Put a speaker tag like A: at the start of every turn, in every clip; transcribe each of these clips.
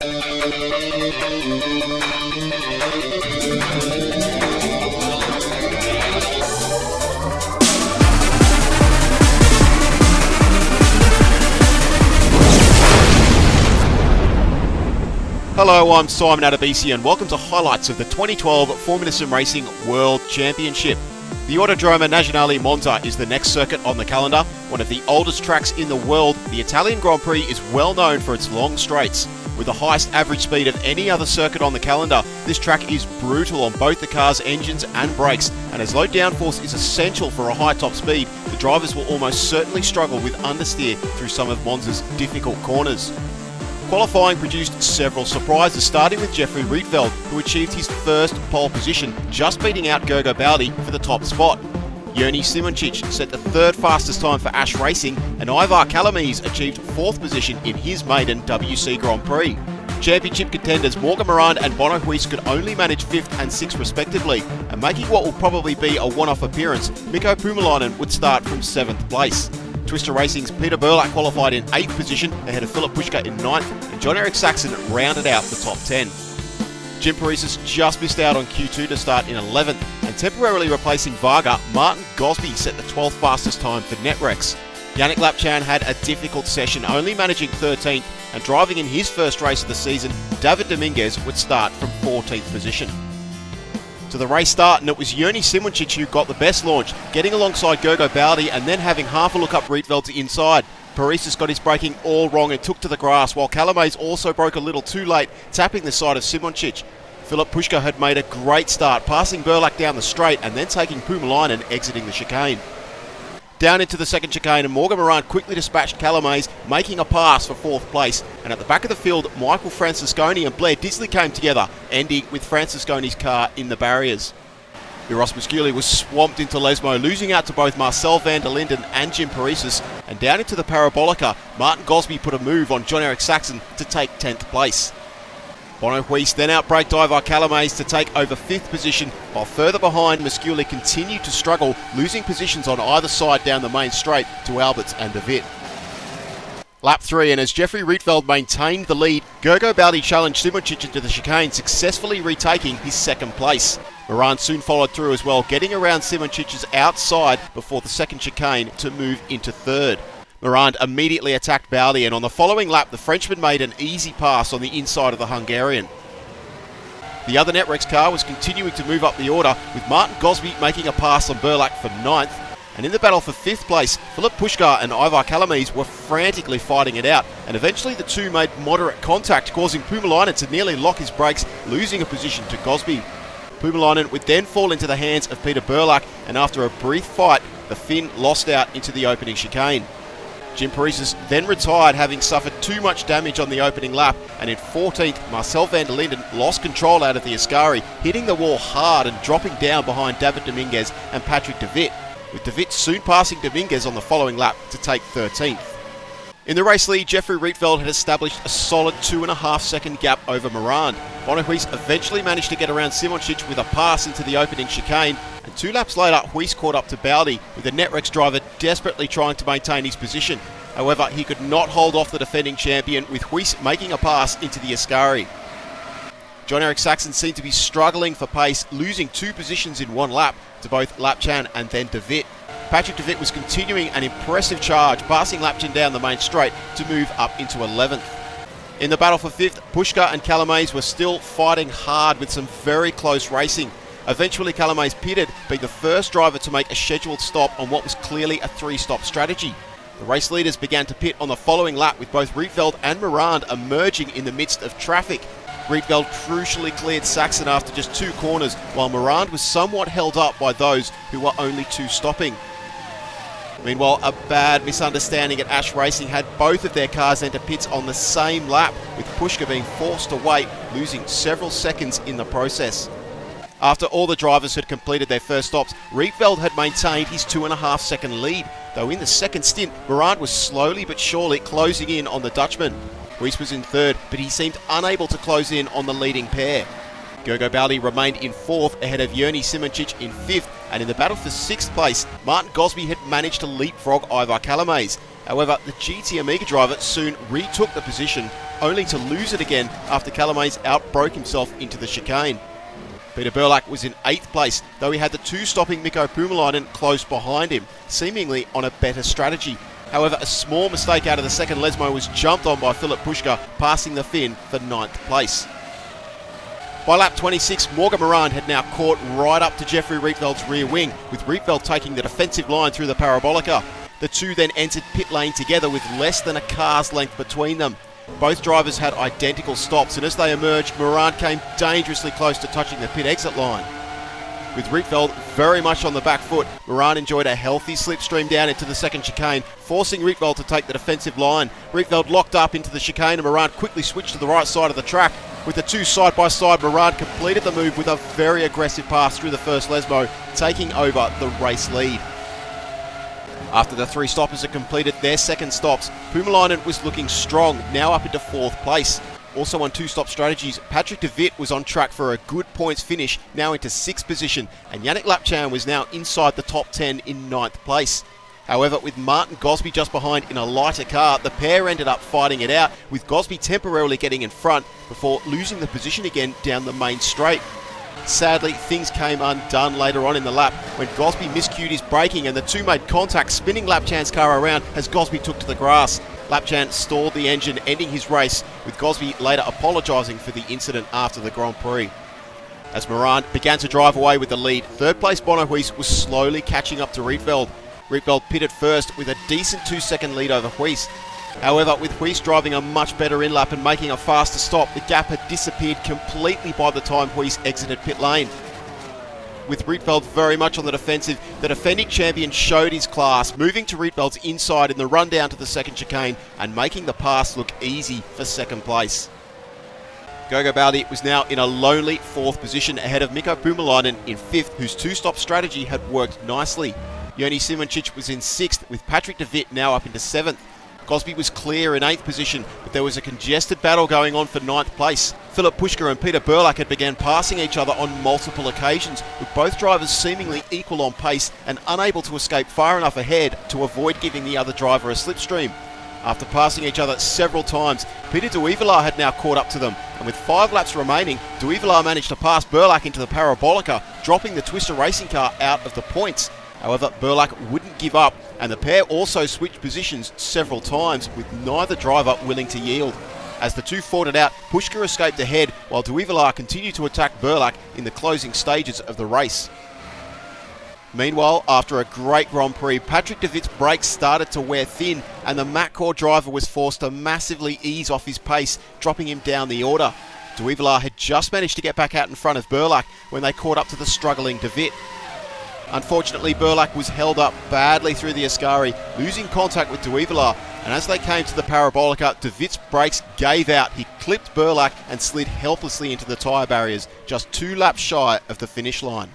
A: Hello, I'm Simon Adebisi and welcome to highlights of the 2012 Formula SimRacing World Championship. The Autodromo Nazionale Monza is the next circuit on the calendar. One of the oldest tracks in the world, the Italian Grand Prix is well known for its long straights. With the highest average speed of any other circuit on the calendar, this track is brutal on both the car's engines and brakes, and as low downforce is essential for a high top speed, the drivers will almost certainly struggle with understeer through some of Monza's difficult corners. Qualifying produced several surprises, starting with Jeffrey Rietveld, who achieved his first pole position, just beating out Gergo Baldi for the top spot. Jurni Simoncic set the third fastest time for Ash Racing, and Ivar Kalamies achieved fourth position in his maiden WC Grand Prix. Championship contenders Morgan Morand and Bono Huis could only manage 5th and 6th respectively, and making what will probably be a one-off appearance, Mikko Puumalainen would start from 7th place. Twister Racing's Peter Burlack qualified in 8th position ahead of Philip Puška in 9th, and Jon-Erik Saxon rounded out the top 10. Jim Parisas just missed out on Q2 to start in 11th, and temporarily replacing Varga, Martin Gosby set the 12th fastest time for Netrex. Yannick Lapchan had a difficult session, only managing 13th, and driving in his first race of the season, David Dominguez would start from 14th position. To the race start, and it was Jurni Simoncic who got the best launch, getting alongside Gergo Baldi and then having half a look up Rietveld to inside. Parisas got his braking all wrong and took to the grass, while Kalamies also broke a little too late, tapping the side of Simoncic. Philip Puška had made a great start, passing Burlack down the straight and then taking Puumalainen exiting the chicane. Down into the second chicane, and Morgan Morand quickly dispatched Kalamies, making a pass for 4th place. And at the back of the field, Michael Francesconi and Blair Disley came together, ending with Francesconi's car in the barriers. Uros Musculi was swamped into Lesmo, losing out to both Marcel van der Linden and Jim Parisas. And down into the Parabolica, Martin Gosby put a move on Jon-Erik Saxon to take 10th place. Bono Huis then outbraked Ivar Kalamies to take over 5th position, while further behind Musculi continued to struggle, losing positions on either side down the main straight to Alberts and De Wit. Lap 3, and as Jeffrey Rietveld maintained the lead, Gergo Baldi challenged Simoncic into the chicane, successfully retaking his 2nd place. Morand soon followed through as well, getting around Simoncic's outside before the 2nd chicane to move into 3rd. Morand immediately attacked Baldi, and on the following lap, the Frenchman made an easy pass on the inside of the Hungarian. The other Netrex car was continuing to move up the order, with Martin Gosby making a pass on Burlack for 9th. And in the battle for 5th place, Philip Puška and Ivar Kalamies were frantically fighting it out, and eventually the two made moderate contact, causing Puumalainen to nearly lock his brakes, losing a position to Gosby. Puumalainen would then fall into the hands of Peter Burlack, and after a brief fight, the Finn lost out into the opening chicane. Jim Parisas then retired, having suffered too much damage on the opening lap, and in 14th, Marcel van der Linden lost control out of the Ascari, hitting the wall hard and dropping down behind David Dominguez and Patrick de Wit, with de Wit soon passing Dominguez on the following lap to take 13th. In the race lead, Jeffrey Rietveld had established a solid 2.5 second gap over Morand. Bono Huis eventually managed to get around Simoncic with a pass into the opening chicane, and 2 laps later, Huis caught up to Baldi, with the Netrex driver desperately trying to maintain his position. However, he could not hold off the defending champion, with Huis making a pass into the Ascari. Jon-Erik Saxon seemed to be struggling for pace, losing 2 positions in 1 lap to both Lapchan and then De Wit. Patrick de Wit was continuing an impressive charge, passing Lapchan down the main straight to move up into 11th. In the battle for 5th, Puška and Kalamies were still fighting hard with some very close racing. Eventually, Kalamies pitted, being the first driver to make a scheduled stop on what was clearly a 3-stop strategy. The race leaders began to pit on the following lap, with both Rietveld and Morand emerging in the midst of traffic. Rietveld crucially cleared Saxon after just 2 corners, while Morand was somewhat held up by those who were only 2 stopping. Meanwhile, a bad misunderstanding at Ash Racing had both of their cars enter pits on the same lap, with Puška being forced to wait, losing several seconds in the process. After all the drivers had completed their first stops, Rietveld had maintained his 2.5 second lead, though in the second stint, Morand was slowly but surely closing in on the Dutchman. Huis was in 3rd, but he seemed unable to close in on the leading pair. Gergo Baldi remained in 4th ahead of Jurni Simoncic in 5th, and in the battle for 6th place, Martin Gosby had managed to leapfrog Ivar Kalamies. However, the GT Amiga driver soon retook the position, only to lose it again after Calamaines outbroke himself into the chicane. Peter Burlack was in 8th place, though he had the 2-stopping Mikko Puumalainen close behind him, seemingly on a better strategy. However, a small mistake out of the second Lesmo was jumped on by Philip Puška, passing the Finn for 9th place. By lap 26, Morgan Moran had now caught right up to Jeffrey Rietveld's rear wing, with Rietveld taking the defensive line through the parabolica. The two then entered pit lane together with less than a car's length between them. Both drivers had identical stops, and as they emerged, Moran came dangerously close to touching the pit exit line. With Rietveld very much on the back foot, Moran enjoyed a healthy slipstream down into the second chicane, forcing Rietveld to take the defensive line. Rietveld locked up into the chicane and Moran quickly switched to the right side of the track. With the two side by side, Moran completed the move with a very aggressive pass through the first Lesmo, taking over the race lead. After the 3 stoppers had completed their second stops, Puumalainen was looking strong, now up into 4th place. Also on 2-stop strategies, Patrick de Wit was on track for a good points finish, now into 6th position, and Yannick Lapchan was now inside the top 10 in 9th place. However, with Martin Gosby just behind in a lighter car, the pair ended up fighting it out, with Gosby temporarily getting in front before losing the position again down the main straight. Sadly, things came undone later on in the lap when Gosby miscued his braking and the two made contact, spinning Lapchan's car around as Gosby took to the grass. Lapchan stalled the engine, ending his race, with Gosby later apologising for the incident after the Grand Prix. As Moran began to drive away with the lead, 3rd place Bono Huis was slowly catching up to Rietveld. Rietveld pitted first with a decent 2-second lead over Huis. However, with Huis driving a much better in-lap and making a faster stop, the gap had disappeared completely by the time Huis exited pit lane. With Rietveld very much on the defensive, the defending champion showed his class, moving to Rietveld's inside in the run down to the second chicane and making the pass look easy for 2nd place. Gogo Baldi was now in a lonely 4th position ahead of Mikko Puumalainen in 5th, whose 2-stop strategy had worked nicely. Joni Simoncic was in 6th, with Patrick de Wit now up into 7th. Gosby was clear in 8th position, but there was a congested battle going on for 9th place. Philip Puška and Peter Burlack had begun passing each other on multiple occasions, with both drivers seemingly equal on pace and unable to escape far enough ahead to avoid giving the other driver a slipstream. After passing each other several times, Peter de Wit had now caught up to them, and with 5 laps remaining, de Wit managed to pass Burlack into the parabolica, dropping the Twister racing car out of the points. However, Burlack wouldn't give up, and the pair also switched positions several times, with neither driver willing to yield. As the two fought it out, Puška escaped ahead, while de Wit continued to attack Burlack in the closing stages of the race. Meanwhile, after a great Grand Prix, Patrick de Wit's brakes started to wear thin, and the McCord driver was forced to massively ease off his pace, dropping him down the order. De Wit had just managed to get back out in front of Burlack when they caught up to the struggling de Wit. Unfortunately, Burlack was held up badly through the Ascari, losing contact with de Wit, and as they came to the parabolica, de Wit's brakes gave out. He clipped Burlack and slid helplessly into the tyre barriers, just 2 laps shy of the finish line.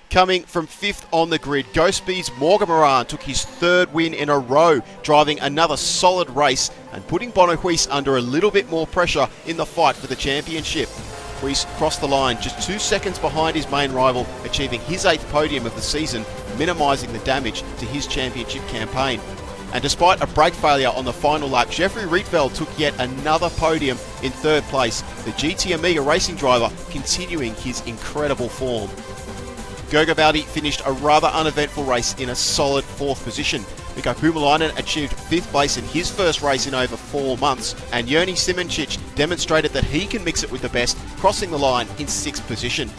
A: Coming from 5th on the grid, Gosby's Morgan Moran took his 3rd win in a row, driving another solid race and putting Bono Huis under a little bit more pressure in the fight for the championship. Huis crossed the line just 2 seconds behind his main rival, achieving his 8th podium of the season, minimising the damage to his championship campaign. And despite a brake failure on the final lap, Jeffrey Rietveld took yet another podium in 3rd place, the GT Amiga racing driver continuing his incredible form. Gogo Baldi finished a rather uneventful race in a solid 4th position. Mikko Puumalainen achieved 5th place in his first race in over 4 months, and Joni Simoncic demonstrated that he can mix it with the best, crossing the line in 6th position.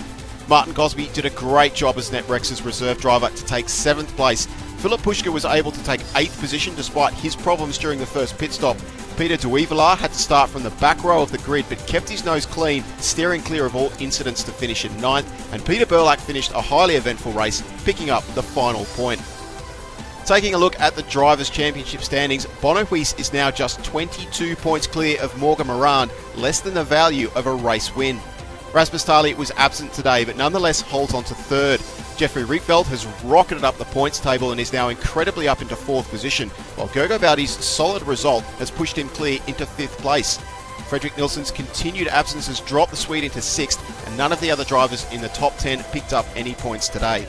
A: Martin Gosby did a great job as NetRex's reserve driver to take 7th place. Philip Puška was able to take 8th position despite his problems during the first pit stop. Peter de Wit had to start from the back row of the grid but kept his nose clean, steering clear of all incidents to finish in 9th, and Peter Burlack finished a highly eventful race, picking up the final point. Taking a look at the Drivers' Championship standings, Bono Huis is now just 22 points clear of Morgan Moran, less than the value of a race win. Rasmus Tali was absent today, but nonetheless holds on to 3rd. Jeffrey Rietveld has rocketed up the points table and is now incredibly up into 4th position, while Gogo Baldi's solid result has pushed him clear into 5th place. Fredrik Nilsson's continued absence has dropped the Swede into 6th, and none of the other drivers in the top 10 picked up any points today.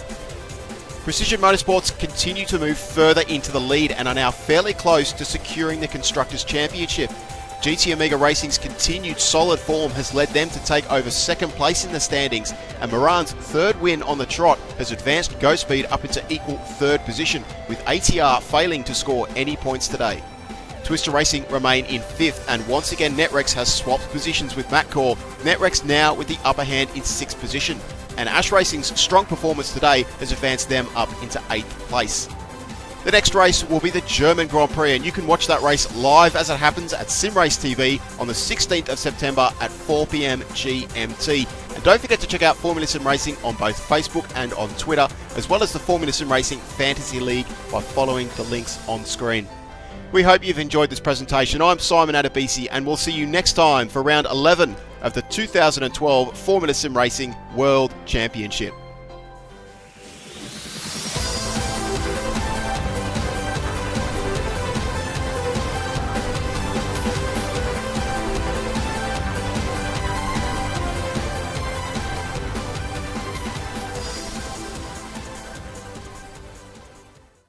A: Precision Motorsports continue to move further into the lead and are now fairly close to securing the Constructors' Championship. GT Amiga Racing's continued solid form has led them to take over second place in the standings, and Moran's third win on the trot has advanced Go Speed up into equal third position, with ATR failing to score any points today. Twister Racing remain in fifth, and once again Netrex has swapped positions with Matcore, Netrex now with the upper hand in sixth position, and Ash Racing's strong performance today has advanced them up into eighth place. The next race will be the German Grand Prix, and you can watch that race live as it happens at SimRace TV on the 16th of September at 4 PM GMT. And don't forget to check out Formula Sim Racing on both Facebook and on Twitter, as well as the Formula Sim Racing Fantasy League by following the links on screen. We hope you've enjoyed this presentation. I'm Simon Adebisi, and we'll see you next time for round 11 of the 2012 Formula Sim Racing World Championship.